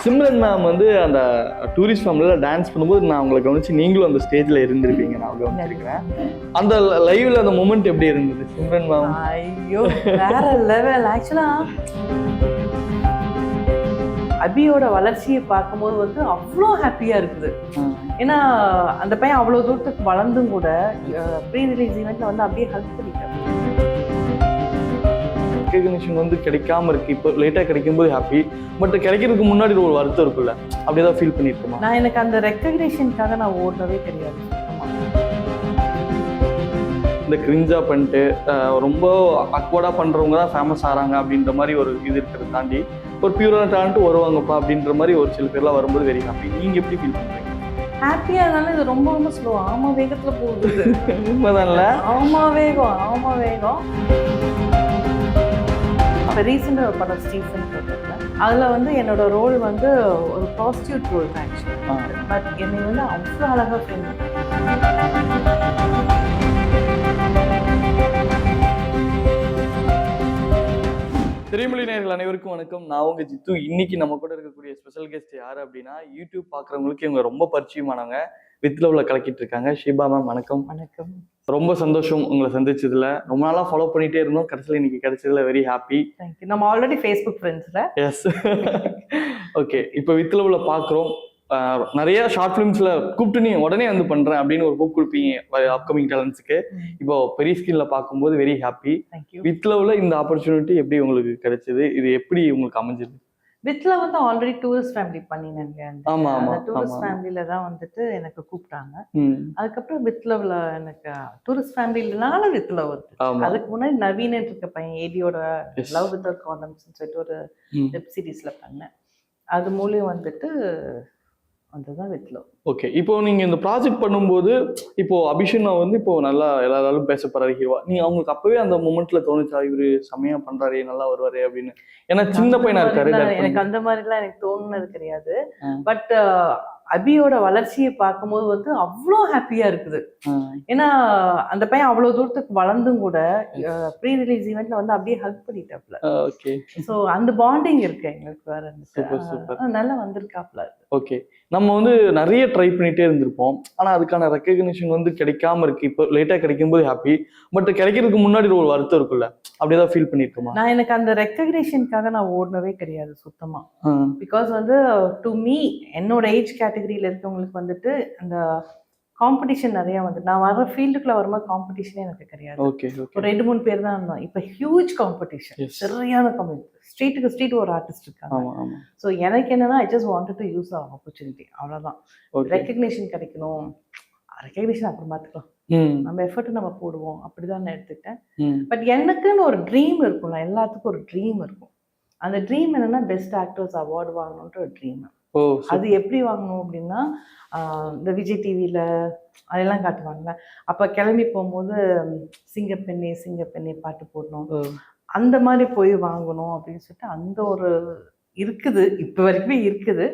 Simran ma'am வந்து அந்த tourist ஃபேமிலியில் டான்ஸ் பண்ணும்போது நான் உங்களை கவனிச்சு நீங்களும் அந்த ஸ்டேஜில் இருந்திருப்பீங்க, நான் கவனிச்சிருக்கிறேன். அந்த லைவ்ல அந்த மூமெண்ட் எப்படி இருந்தது சிம்ரன் மேம்? ஐயோ வேற லெவல். ஆக்சுவலா அபியோட வளர்ச்சியை பார்க்கும்போது வந்து அவ்வளோ ஹாப்பியா இருக்குது. ஏன்னா அந்த பையன் அவ்வளோ தூரத்துக்கு வளர்ந்தும் கூட ப்ரீ ரிலீஸ் ஈவெண்ட்ல வந்து அப்படியே ஹெல்ப் பண்ணிட்டாரு. ரெகக்னிஷன் வந்து கிடைக்காம இருக்கு, இப்போ லேட்டாக கிடைக்கும்போது ஹாப்பி, பட் கிடைக்கிறதுக்கு முன்னாடி ஒரு வருத்தம் இருக்குல்ல, அப்படியேதான் ஃபீல் பண்ணியிருக்கோமா? நான் எனக்கு அந்த ரெகக்னிஷனுக்காக நான் ஓடுனதே கிடையாது. இந்த கிரிஞ்சா பண்ணிட்டு ரொம்ப அக்வர்டா பண்றவங்க தான் ஃபேமஸ் ஆகிறாங்க அப்படின்ற மாதிரி ஒரு இது இருக்கிறத தாண்டி ஒரு பியூரான டேலண்ட் வருவாங்கப்பா அப்படின்ற மாதிரி ஒரு சில பேர்லாம் வரும்போது வெரி ஹாப்பி. நீங்க எப்படி ஃபீல் பண்றீங்க? ஹாப்பியா இருந்தாலும் இது ரொம்ப ரொம்ப ஸ்லோ, ஆமா வேகத்துல போகுது. உண்மைதான்ல? ஆமா வேகம், ஆமா வேகம். இப்போ ரீசெண்டாக ஒரு படம் ஸ்டீஃபன் போட்டிருக்கேன். அதில் வந்து என்னோட ரோல் வந்து ஒரு ப்ராஸ்டியூட் ரோல் தான் ஆக்சுவலி. பட் என்னை வந்து அவ்வளோ அழகாக ஃப்ரெண்ட். திரைமொழி நேயர்கள் அனைவருக்கும் வணக்கம். நான் உங்க ஜித்து. இன்னைக்கு நம்ம கூட இருக்கக்கூடிய ஸ்பெஷல் கெஸ்ட் யாரு அப்படின்னா, யூடியூப் பாக்குறவங்களுக்கு இவங்க ரொம்ப பரிச்சயமானவங்க, வித் லவ்ல கலக்கிட்டு இருக்காங்க. ஷிபா மேம் வணக்கம். வணக்கம். ரொம்ப சந்தோஷம் உங்களை சந்திச்சதுல. ரொம்ப நாளா ஃபாலோ பண்ணிட்டே இருந்தோம், கடைசியில் இன்னைக்கு கிடைச்சதுல வெரி ஹாப்பி. தேங்க்யூ. நம்ம ஆல்ரெடி ஃபேஸ்புக் ஃப்ரெண்ட்ஸ்ல. எஸ். ஓகே, இப்போ வித் லவ்ல பாக்குறோம், நிறைய ஷார்ட் ஃபிலிம்ஸ்ல கூப்பிட்டு நீ உடனே வந்து பண்றேன் அப்படின்னு ஒரு ஹோப் கொடுப்பீங்க அப்கமிங் டேலண்ட்ஸ்க்கு. இப்போ பெரிய ஸ்கிரீன்ல பார்க்கும்போது வெரி ஹாப்பி. வித் லவ்ல இந்த ஆப்பர்ச்சுனிட்டி எப்படி உங்களுக்கு கிடைச்சது? இது எப்படி உங்களுக்கு அமைஞ்சது? வித் லவ் வந்து ஆல்ரெடி டூரிஸ்ட் ஃபேமிலி பண்ணினாங்க. ஆமா ஆமா, டூரிஸ்ட் ஃபேமிலில தான் வந்துட்டு எனக்கு கூப்பிட்டாங்க. அதுக்கப்புறம் வித் லவ்ல எனக்கு டூரிஸ்ட் ஃபேமிலினால வித் லவ் வந்து. அதுக்கு முன்னாடி நவீன் இருக்க பையன் ஏடியோட லவ் வித் காண்டம்ஸ் சொல்லிட்டு ஒரு வெப் சீரிஸ்ல பண்ணேன். அது மூலியம் வந்துட்டு அதுதான் வித் லவ். ஓகே, இப்போ நீங்க இந்த ப்ராஜெக்ட் பண்ணும்போது இப்போ அபிஷன்னா வந்து இப்போ நல்லா எல்லாராலும் பேசப்படுற ஹீரோவா, நீங்க அவங்களுக்கு அப்பவே அந்த மொமெண்ட்ல தோணுச்சா இவரு செமையா பண்றாரு, நல்லா வருவாரு அப்படின்னு? ஏன்னா சின்ன பையனா இருக்காரு. எனக்கு அந்த மாதிரிலாம் எனக்கு தோணுனது கிடையாது. பட் அபியோட வளர்ச்சியை பார்க்கும்போது வந்து அவ்வளோ ஹாப்பியா இருக்குது. ஏன்னா அந்த பையன் அவ்வளோ தூரத்துக்கு வளர்ந்தும் கூட ப்ரீ ரிலீஸ் ஈவெண்ட்ல வந்து அப்படியே ஹெல்ப் பண்ணிட்டாப்ல. ஓகே, ஸோ அந்த பாண்டிங் இருக்கு எங்களுக்கு வேற. நல்லா வந்திருக்காப்ல. ஓகே, நம்ம வந்து நிறைய ட்ரை பண்ணிட்டே இருந்திருப்போம், ஆனா அதுக்கான ரெகக்னிஷன் வந்து கிடைக்காம இருக்கு, இப்போ லேட்டா கிடைக்கும்போது ஹாப்பி, பட் கிடைக்கிறதுக்கு முன்னாடி ஒரு வருத்தம் இருக்குல்ல, அப்படியேதான் ஃபீல் பண்ணிருக்கோமா? நான் எனக்கு அந்த ரெகக்னிஷனுக்காக நான் ஓடுனதே கிடையாது சுத்தமா. பிகாஸ் வந்து டு மீ என்னோட ஏஜ் கேட்டகரியில இருக்கவங்களுக்கு வந்துட்டு அந்த காம்படிஷன் நிறைய வந்து நான் வர ஃபீல்டுக்குள்ள வரும்போது காம்படிஷனே எனக்கு கிடையாது. ஒரு 2-3 பேர் தான் இருந்தோம். இப்போ ஹியூஜ் காம்படிஷன், சரியான காம்படிஷன். ஸ்ட்ரீட்டுக்கு ஸ்ட்ரீட் ஒரு ஆர்டிஸ்ட் இருக்காங்க. ஸோ எனக்கு என்னன்னா I just wanted to use our opportunity, அவ்வளோதான். ரெகக்னிஷன் கிடைக்கணும், ரெகக்னிஷன் அப்புறம் பார்த்துக்கலாம், நம்ம எஃபர்ட் நம்ம போடுவோம், அப்படிதான் நான் எடுத்துக்கிட்டேன். பட் எனக்குன்னு ஒரு ட்ரீம் இருக்கும்ல, எல்லாத்துக்கும் ஒரு ட்ரீம் இருக்கும். அந்த ட்ரீம் என்னன்னா பெஸ்ட் ஆக்டர்ஸ் அவார்டு வாங்கணுன்ற ஒரு ட்ரீம். அது எப்படி வாங்கணும் அப்படின்னா, இந்த விஜய் டிவியில அதெல்லாம் காட்டுவாங்கல்ல, அப்ப கிளம்பி போகும்போது சிங்கப்பெண்ணே சிங்கப்பெண்ணே பாட்டு போடணும், அந்த மாதிரி போய் வாங்கணும் அப்படின்னு சொல்லிட்டு அந்த ஒரு இருக்குது, இப்போ வரைக்குமே இருக்குது.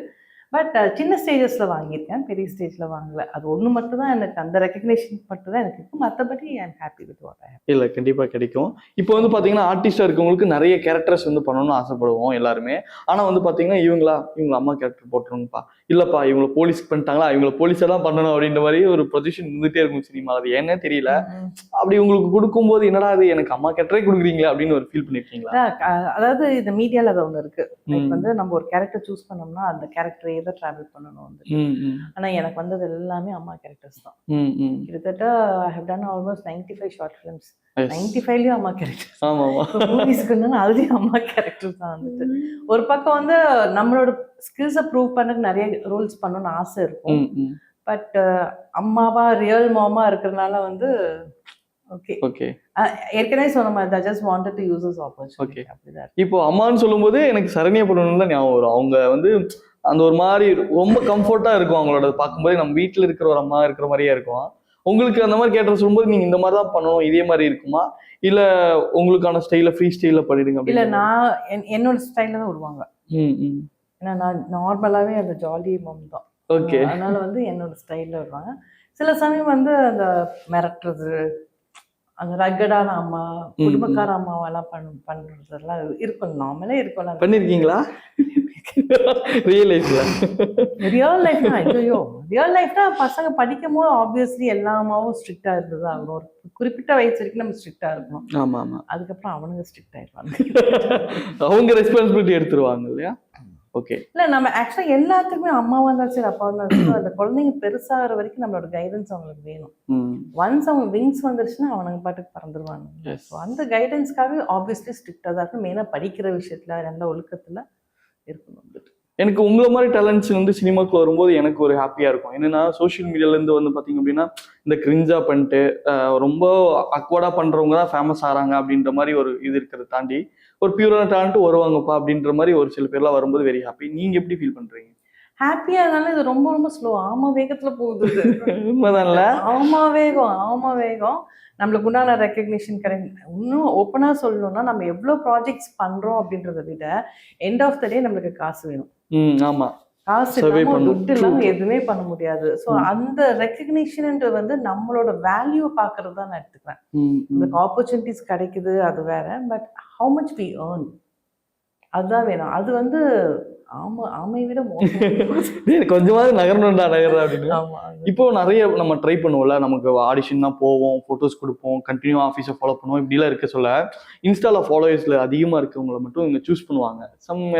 பட் சின்ன ஸ்டேஜஸ்ல வாங்கியிருக்கேன், பெரிய ஸ்டேஜ்ல வாங்கல. அது ஒன்று மட்டும் தான் எனக்கு, அந்த ரெகக்னேஷன் மட்டும் தான் எனக்கு இருக்கும். மற்றபடி I am happy with what I have. இல்லை, கண்டிப்பாக கிடைக்கும். இப்போ வந்து பார்த்தீங்கன்னா ஆர்டிஸ்டாக இருக்கவங்களுக்கு நிறைய கேரக்டர்ஸ் வந்து பண்ணணும்னு ஆசைப்படுவோம் எல்லாருமே. ஆனால் வந்து பார்த்தீங்கன்னா இவங்க அம்மா கேரக்டர் போட்டுருங்கப்பா, இல்லைப்பா இவங்களை போலீஸ்க்கு பண்ணிட்டாங்களா, இவங்களை போலீஸாக தான் பண்ணணும் அப்படின்ற மாதிரி ஒரு பொசிஷன் இருந்துகிட்டே இருக்கும் சினிமா. அது ஏன்னே தெரியல. அப்படி உங்களுக்கு கொடுக்கும்போது என்னடா அது எனக்கு அம்மா கேரக்டரே கொடுக்குறீங்களா அப்படின்னு ஒரு ஃபீல் பண்ணியிருக்கீங்களா? அதாவது இந்த மீடியாவில் அது ஒன்று இருக்கு. வந்து நம்ம ஒரு கேரக்டர் சூஸ் பண்ணோம்னா அந்த கேரக்டரே தான் டிராவல் பண்ணணும் வந்து. ஆனா எனக்கு வந்தது எல்லாமே அம்மா கேரக்டர்ஸ் தான். கிட்டத்தட்ட I have done almost 95 short films. 95லயும் அம்மா கேரக்டர்ஸ். மூவிஸ்க்கு அதுலயும் அம்மா கேரக்டர்ஸ் தான் வந்துட்டு. ஒரு பக்கம் வந்து நம்மளோட ஸ்கில்ஸை ப்ரூவ் பண்ண நிறைய ரோல்ஸ் பண்ணணும்னு ஆசை இருக்கும். பட் அம்மாவா ரியல் மாமா இருக்கிறதுனால வந்து ஓகே ஏற்கனவே சொன்ன மாதிரி I just wanted to use this opportunity. அப்படிதான். இப்போ அம்மான்னு சொல்லும்போது எனக்கு சரண்யா பண்ணணும்னு தான் ஞாபகம் வரும். அவங்க வந்து அந்த ஒரு மாதிரி ரொம்ப கம்ஃபர்ட்டா இருக்கும் அவங்களோட பார்க்கும்போது, நம்ம வீட்டில் இருக்கிற ஒரு அம்மா இருக்கிற மாதிரியே இருக்கும். உங்களுக்கு அந்த மாதிரி கேட்ட சொல்லும்போது நீங்க இந்த மாதிரி தான் பண்ணணும் இதே மாதிரி இருக்குமா, இல்ல உங்களுக்கான ஸ்டைல ஃப்ரீ ஸ்டைல பண்ணிடுங்க? இல்ல, நான் என்னோட ஸ்டைல தான் விடுவாங்க. ஏன்னா நான் நார்மலாவே அந்த ஜாலி மம் தான். ஓகே, அதனால வந்து என்னோட ஸ்டைல்ல வருவாங்க. சில சமயம் வந்து அந்த மிரட்டுறது, அந்த ரகடான அம்மா, குடும்பக்கார அம்மாவெல்லாம் பண்றதெல்லாம் இருக்கும். நார்மலே இருக்கும். பண்ணிருக்கீங்களா? ரியல் லைஃப்ல ரியல் லைஃப்னா பசங்க படிக்கும் போது ஆப்வியஸ்லி எல்லா அம்மாவும் ஸ்ட்ரிக்டா இருந்தது ஆகணும். ஒரு குறிப்பிட்ட வயசு வரைக்கும் நம்ம ஸ்ட்ரிக்டா இருக்கணும். ஆமா ஆமா. அதுக்கப்புறம் அவனுங்க ஸ்ட்ரிக்ட் ஆயிடுவாங்க. அவங்க ரெஸ்பான்சிபிலிட்டி எடுத்துருவாங்க இல்லையா? ஓகே. இல்ல நம்ம ஆக்சுவலா எல்லாத்துக்குமே அம்மாவா இருந்தாலும் சரி அப்பாவா இருந்தாலும் சரி அந்த குழந்தைங்க பெருசாகிற வரைக்கும் நம்மளோட கைடன்ஸ் அவங்களுக்கு வேணும். ஒன்ஸ் அவங்க விங்ஸ் வந்துருச்சுன்னா அவனுங்க பாட்டுக்கு பறந்துருவாங்க. ஸோ அந்த கைடன்ஸ்க்காக ஆப்வியஸ்லி ஸ்ட்ரிக்டா தான் இருக்கும். மெயினா படிக்கிற விஷயத்துல நல்ல ஒழுக்கத்துல இருக்கணும். எனக்கு உங்களை மாதிரி டேலண்ட்ஸ் வந்து சினிமாக்குள்ள வரும்போது எனக்கு ஒரு ஹாப்பியா இருக்கும். என்னன்னா சோஷியல் மீடியால இருந்து வந்து பாத்தீங்க அப்படின்னா இந்த கிரிஞ்சா பண்ணிட்டு ரொம்ப அக்வர்டா பண்றவங்க தான் ஃபேமஸ் ஆறாங்க அப்படின்ற மாதிரி ஒரு இது இருக்கிறத தாண்டி ஒரு பியூரான டேலண்ட் வருவாங்கப்பா அப்படின்ற மாதிரி ஒரு சில பேர்லாம் வரும்போது வெரி ஹாப்பி. நீங்க எப்படி ஃபீல் பண்றீங்க? ஹாப்பியா இருந்தாலும் இது ரொம்ப ரொம்ப ஸ்லோ. ஆமா வேகத்துல போகுது. உண்மைதான்ல? ஆமா வேகம் நம்மளுக்கு உண்டான ரெக்கக்னிஷன் கிடைக்கும். இன்னும் ஓப்பனா சொல்லணும்னா நம்ம எவ்வளவு ப்ராஜெக்ட்ஸ் பண்றோம் அப்படின்றத விட எண்ட் ஆஃப் த டே நம்மளுக்கு காசு வேணும். ஆமா. காசு இல்லாம துட்டு இல்லாம எதுவுமே பண்ண முடியாது. ஸோ அந்த ரெக்கக்னிஷன்ன்றது வந்து நம்மளோட வேல்யூ பாக்குறது தான் நான் எடுத்துக்கிறேன். நமக்கு ஆப்பர்ச்சுனிட்டிஸ் கிடைக்குது அது வேற. But how much we earn அதுதான் வேணும். அது வந்து ஆமை விட கொஞ்சமாவது நகரணும்டா அப்படின்னு. இப்போ நிறைய நம்ம ட்ரை பண்ணுவோம்ல, நமக்கு ஆடிஷன் தான் போவோம், போட்டோஸ் கொடுப்போம், கண்டினியூ ஆஃபீஸை ஃபாலோ பண்ணுவோம். இப்படிலாம் இருக்க சொல்ல இன்ஸ்டால ஃபாலோவர்ஸ்ல அதிகமா இருக்கவங்களை மட்டும் இங்க சூஸ் பண்ணுவாங்க.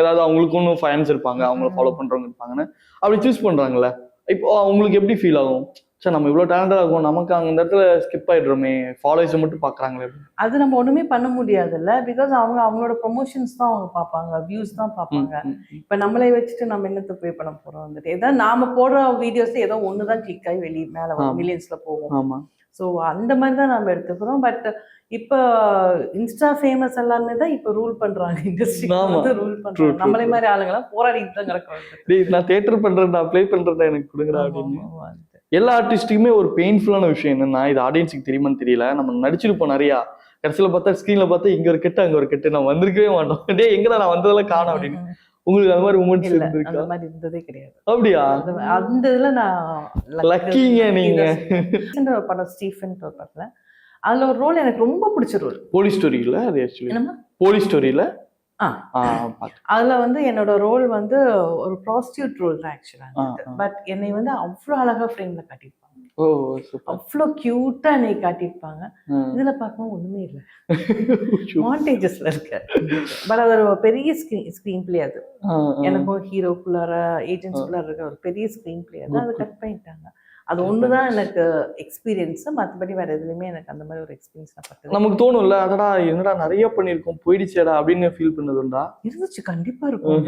ஏதாவது அவங்களுக்கு ஒன்றும் ஃபேன்ஸ் இருப்பாங்க, அவங்கள ஃபாலோ பண்றவங்க இருப்பாங்கன்னு அப்படி சூஸ் பண்றாங்கல்ல. இப்போ அவங்களுக்கு எப்படி ஃபீல் ஆகும்? சார் நம்ம இவ்வளோ டேலண்டா இருக்கும், நமக்கு அங்கே இந்த இடத்துல ஸ்கிப் ஆயிடுறோமே, ஃபாலோவர்ஸை மட்டும் பார்க்குறாங்களே. அது நம்ம ஒன்றுமே பண்ண முடியாதுல்ல. பிகாஸ் அவங்களோட ப்ரொமோஷன்ஸ் தான் அவங்க பார்ப்பாங்க, வியூஸ் தான் பார்ப்பாங்க. இப்போ நம்மளே வச்சுட்டு நம்ம என்னத்தை பே பண்ண போகிறோம் வந்துட்டு. ஏதாவது நாம போடுற வீடியோஸ் ஏதோ ஒன்று தான் கிளிக் ஆகி வெளியே மேலே மில்லியன்ஸ்ல போகும். ஆமாம். ஸோ அந்த மாதிரி தான் நம்ம எடுத்துக்கிறோம். பட் இப்போ இன்ஸ்டா ஃபேமஸ் எல்லாமே தான் இப்போ ரூல் பண்றாங்க. இண்டஸ்ட்ரி ரூல் பண்றாங்க. நம்மளே மாதிரி ஆளுங்கெல்லாம் போராடிட்டு தான் கிடக்கும். நான் தியேட்டர் பண்றேன், நான் ப்ளே பண்றேன், எனக்கு கொடுங்கடா அப்படின்னு. எல்லா ஆர்டிஸ்டுக்குமே ஒரு பெயின்ஃபுல்லான விஷயம் என்னன்னா, இது ஆடியன்ஸுக்கு தெரியுமான்னு தெரியல, நம்ம நடிச்சிருப்போம் நிறையா, கடைசியில பார்த்தா ஸ்கிரீன்ல பார்த்தா இங்க ஒரு கெட்டு அங்க ஒரு கெட்டு, நான் வந்திருக்கவே மாட்டோம். டே எங்கடா நான் வந்ததெல்லாம் காணும் அப்படின்னு. உங்களுக்கு அந்த மாதிரி மூமெண்ட்ஸ் இருந்திருக்கா? அந்த மாதிரி இருந்ததே கிடையாது. அப்படியா? அந்த இதுல நான் லக்கிங்க நீங்க. படம் ஸ்டீஃபன் படத்துல அதுல ஒரு ரோல் எனக்கு ரொம்ப பிடிச்ச ரோல். போலீஸ் ஸ்டோரியில அது ஆக்சுவலி போலீஸ் ஸ்டோரியில அதுல வந்து என்னோட ரோல் வந்து ஒரு ப்ராஸ்டியூட் ரோல் தான் ஆக்சுவலா. பட் என்னை வந்து அவ்வளோ அழகா ஃப்ரேம்ல காட்டியிருப்பாங்க. அவ்வளோ கியூட்டா என்னை காட்டியிருப்பாங்க. இதுல பார்க்கவும் ஒண்ணுமே இல்லை, மாண்டேஜஸ்ல இருக்க. பட் அது ஒரு பெரிய ஸ்கிரீன் பிளே. அது எனக்கும் ஹீரோக்குள்ளார ஏஜென்ட்ஸ்குள்ளார இருக்க ஒரு பெரிய ஸ்கிரீன் பிளே. அது அதை கட் பண்ணிட்டாங்க. அது ஒண்ணுதான் எனக்கு எக்ஸ்பீரியன்ஸ். மற்றபடி வேற எதுலையுமே எனக்கு அந்த மாதிரி ஒரு எக்ஸ்பீரியன்ஸ் நான் பார்த்தேன். நமக்கு தோணும்ல, அதடா என்னடா நிறைய பண்ணிருக்கோம் போயிடுச்சேடா அப்படின்னு ஃபீல் பண்ணதுண்டா? இருந்துச்சு, கண்டிப்பா இருக்கும்.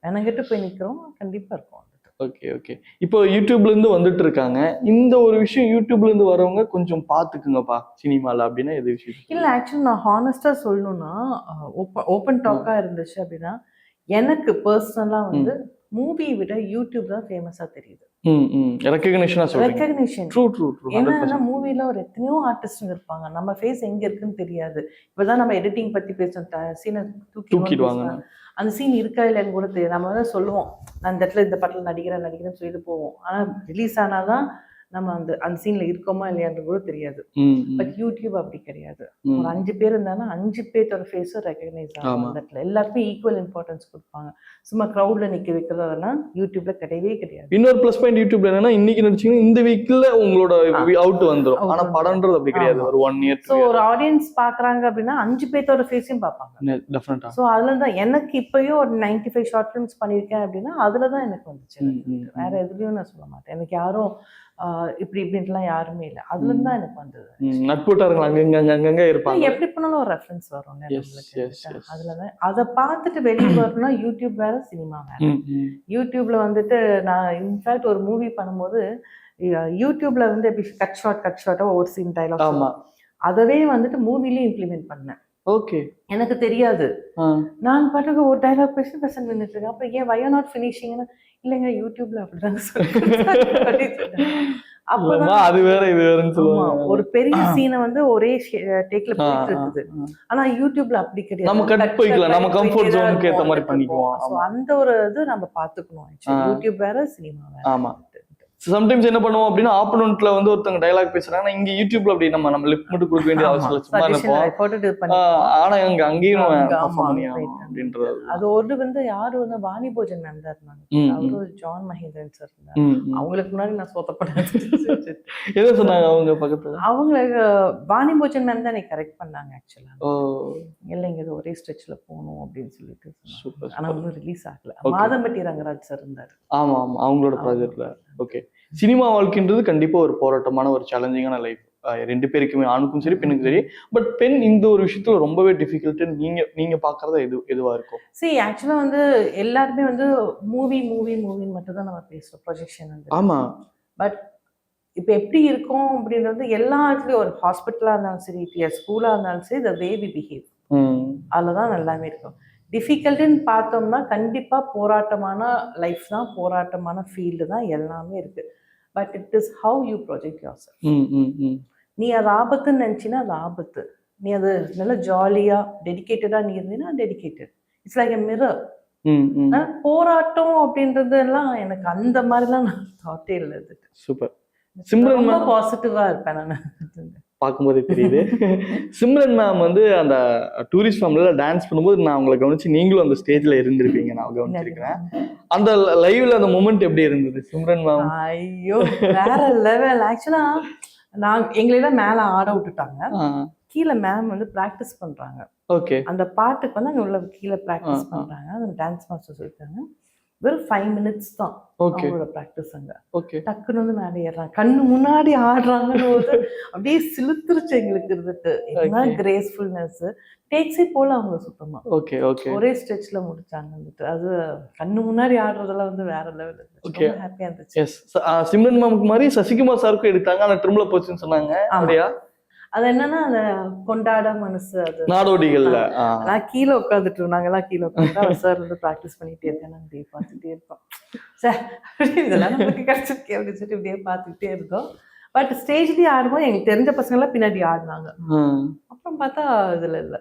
எனக்கிட்ட போய் நிக்கிறோம், கண்டிப்பா இருக்கும். Okay okay. இப்போ யூடியூப்ல இருந்து வந்துட்டு இருக்காங்க. இந்த ஒரு விஷயம் யூடியூப்ல இருந்து வரவங்க கொஞ்சம் பாத்துக்குங்கப்பா சினிமால அப்படின்னா எது விஷயம்? இல்ல ஆக்சுவலி நான் ஹானஸ்டா சொல்லணும்னா ஓப்பன் டாக்கா இருந்துச்சு அப்படின்னா எனக்கு பர்சனலா வந்து மூவி விட யூடியூப் தான் ஃபேமஸா தெரியுது. ஏன்னா மூவில ஒரு எத்தனையோ ஆர்டிஸ்ட் இருப்பாங்க, நம்ம ஃபேஸ் எங்க இருக்குன்னு தெரியாது. இப்பதான் நம்ம எடிட்டிங் பத்தி பேசணும், சீனை தூக்கிடுவாங்க, அந்த சீன் இருக்கா இல்லைன்னு கூட தெரியாது. நம்ம வந்து சொல்லுவோம் நான் இந்த இடத்துல இந்த படத்துல நடிக்கிறேன்னு சொல்லிட்டு போவோம். ஆனா ரிலீஸ் ஆனாதான் நம்ம அந்த சீன்ல இருக்கோமா இல்லையான்னு கூட தெரியாது. பட் யூடியூப் அப்படி கிடையாது. ஒரு 5 பேர் இருந்தாலும் 5 பேர்த்தோட ஃபேஸும் ரெகக்னைஸ் ஆகும். அந்த இடத்துல எல்லாருமே ஈக்குவல் இம்பார்ட்டன்ஸ் கொடுப்பாங்க. சும்மா க்ரௌட்ல நிக்க வைக்கிறது அதெல்லாம் யூடியூப்ல கிடையவே கிடையாது. இன்னொரு ப்ளஸ் பாயிண்ட் யூடியூப்ல என்னன்னா, இன்னைக்கு நடிச்சீங்கன்னா இந்த வீக்ல உங்களோட அவுட் வந்துடும். ஆனா படம்ன்றது அப்படி கிடையாது. ஒரு 1 இயர். ஸோ ஒரு ஆடியன்ஸ் பாக்குறாங்க அப்படின்னா 5 பேர்த்தோட ஃபேஸையும் பார்ப்பாங்க. டெஃபினட்டா. ஸோ அதுலதான் எனக்கு இப்பயும் ஒரு 95 ஷார்ட் ஃபிலிம்ஸ் பண்ணியிருக்கேன் அப்படின்னா அதுலதான் எனக்கு வந்துச்சு. வேற எதுலயும் நான் சொல்ல மாட்டேன். எனக்கு யாரும் இப்படின்ட்டுலாம் யாருமே இல்லை. அதுல இருந்து தான் எனக்கு வந்தது. நட்புட்டாருங்க இருப்பாங்க. எப்படி பண்ணாலும் ஒரு ரெஃபரன்ஸ் வரும். அதுலதான் அதை பார்த்துட்டு வெளியே வரணும்னா யூடியூப் வேற, சினிமா வேற. யூடியூப்ல வந்துட்டு நான் இன்ஃபேக்ட் ஒரு மூவி பண்ணும்போது யூடியூப்ல வந்து எப்படி கட் ஷார்ட்டா ஒரு சீன் டைலாக் அதவே வந்துட்டு மூவிலயும் இம்ப்ளிமெண்ட் பண்ணேன். ஓகே. எனக்கு தெரியாது. நான் பாட்டுக்கு ஒரு டைலாக் பேச நின்றுட்டு இருக்கேன். அப்புறம் ஏன் வை ஆர் நாட் ஃபினிஷிங்னு, இல்லைங்க யூடியூப்ல அப்படிதான் அப்பதான் அது வேற இது வேறன்னு சொல்லுவாங்க. ஒரு பெரிய சீனை வந்து ஒரே டேக்ல போயிட்டு இருக்குது. ஆனா யூடியூப்ல அப்படி கிடையாது. நம்ம கட் போய்க்கலாம், நம்ம கம்ஃபர்ட் ஜோனுக்கு ஏத்த மாதிரி பண்ணிக்குவோம். சோ அந்த ஒரு இது நம்ம பாத்துக்கணும். யூடியூப் வேற, சினிமா வேற. ஆமா. சம்டைம்ஸ் என்ன பண்ணுவோம் அப்படின்னா ஆப்போனன்ட்ல வந்து ஒருத்தவங்க டயலாக் பேசுறாங்கன்னா இங்க யூடியூப்ல அப்படி நம்ம லிப் மட்டும் கொடுக்க வேண்டிய அவசியம் இல்லை, சும்மா இருப்போம். ஆனா அங்கேயும் perform பண்ணி ஆகணும் அப்படின்றது. அது ஒரு வந்து யாரு வந்து வாணி போஜன் மேம் தான் இருந்தாங்க, அவரு ஜான் மஹேந்திரன் சார் இருந்தாங்க. அவங்களுக்கு முன்னாடி நான் சோத்தப்படாது. எதை சொன்னாங்க அவங்க பக்கத்துல? அவங்களுக்கு வாணி போஜன் மேம் தான் எனக்கு கரெக்ட் பண்ணாங்க ஆக்சுவலா. இல்லைங்க இது ஒரே ஸ்ட்ரெச்ல போகணும் அப்படின்னு சொல்லிட்டு. ஆனா ஒன்றும் ரிலீஸ் ஆகல. மாதம்பட்டி ரங்கராஜ் சார் இருந்தாரு. ஆமா ஆமா, அவங்களோட ப்ராஜெக்ட்ல. ஓகே, சினிமா வாழ்க்கைன்றது கண்டிப்பா ஒரு போராட்டமான ஒரு சேலஞ்சிங்கான லைஃப். 2 பேருக்குமே, ஆணுக்கும் சரி பெண்ணுக்கும் சரி. பட் பெண் இந்த ஒரு விஷயத்துல ரொம்பவே டிஃபிகல்ட். நீங்க பாக்குறதா எதுவா இருக்கும்? சரி, ஆக்சுவலா வந்து எல்லாருமே வந்து மூவின்னு மட்டும் தான் நம்ம பேசுறோம், ப்ரொஜெக்ஷன் வந்து. ஆமா. பட் இப்போ எப்படி இருக்கும் அப்படின்றது எல்லா இடத்துலயும், ஒரு ஹாஸ்பிட்டலா இருந்தாலும் சரி, ஸ்கூலா இருந்தாலும் சரி, த வே வி பிஹேவ் அதுலதான் எல்லாமே இருக்கும். டிஃபிகல்ட்டுன்னு பார்த்தோம்னா கண்டிப்பா போராட்டமான லைஃப் தான், போராட்டமான ஃபீல்டு தான், எல்லாமே இருக்கு. But it is how you project your self. நீ அது ஆபத்துன்னு நினைச்சினா அது ஆபத்து, நீ அது நல்லா ஜாலியா டெடிகேட்டடா நீ இருந்தீங்கன்னா dedicated. It's like a mirror. போராட்டம் அப்படின்றது எல்லாம் எனக்கு அந்த மாதிரிலாம் நான் தாட்டே இல்லை. சூப்பர். சிம்ரன் ரொம்ப பாசிட்டிவா இருப்பேன் நான், பார்க்கும்போதே தெரியுது. சிம்ரன் மேம் வந்து அந்த டூரிஸ்ட் ஃபார்ம்ல டான்ஸ் பண்ணும்போது நான் உங்களை கவனிச்சு, நீங்களும் அந்த ஸ்டேஜ்ல இருந்திருப்பீங்க, நான் கவனிச்சிருக்கிறேன். அந்த லைவ்ல அந்த மொமெண்ட் எப்படி இருந்தது சிம்ரன் மேம்? ஐயோ வேற லெவல். ஆக்சுவலா எங்களெல்லாம் மேல ஆட விட்டுட்டாங்க, கீழே மேம் வந்து பிராக்டிஸ் பண்றாங்க. ஓகே, அந்த பாட்டுக்கு வந்து அங்க உள்ள கீழே பிராக்டிஸ் பண்றாங்க. அந்த டான்ஸ் மாஸ்டர் சொல்லிட்டாங்க வெறும் 5 minutes தான் அவங்களோட ப்ராக்டிஸ். அங்க டக்குன்னு வந்து மேலே ஏறாங்க, கண்ணு முன்னாடி ஆடுறாங்கன்னு போது அப்படியே சிலுத்துருச்சு எங்களுக்கு இருந்துட்டு. என்ன கிரேஸ்ஃபுல்னஸ், டேக்ஸே போல அவங்க சுத்தமா. ஓகே ஓகே, ஒரே ஸ்ட்ரெச்ல முடிச்சாங்க வந்துட்டு. அது கண்ணு முன்னாடி ஆடுறதெல்லாம் வந்து வேற லெவல் இருந்துச்சு, ஹாப்பியா இருந்துச்சு. எஸ், சிம்ரன் மேமுக்கு மாதிரி சசிகுமார் சாருக்கும் எடுத்தாங்க, ஆனா ட்ரிம்ல போச்சுன்னு சொன்னாங்க. அப்படியா? அது என்னன்னா அந்த கொண்டாட மனசு, அது நாடோடிகள்ல நான் கீழே உட்காந்துட்டு, நாங்கெல்லாம் கீழே உட்காந்து சார் வந்து ப்ராக்டிஸ் பண்ணிட்டே இருக்கேன், நாங்கள் இப்படியே பார்த்துட்டே இருக்கோம். சார் இதெல்லாம் நமக்கு கிடைச்சிருக்கே அப்படின்னு சொல்லிட்டு இப்படியே பார்த்துக்கிட்டே இருக்கோம். பட் ஸ்டேஜ்லயே ஆடும்போது எங்களுக்கு தெரிஞ்ச பசங்க எல்லாம் பின்னாடி ஆடினாங்க. அப்புறம் பார்த்தா இதுல இல்லை.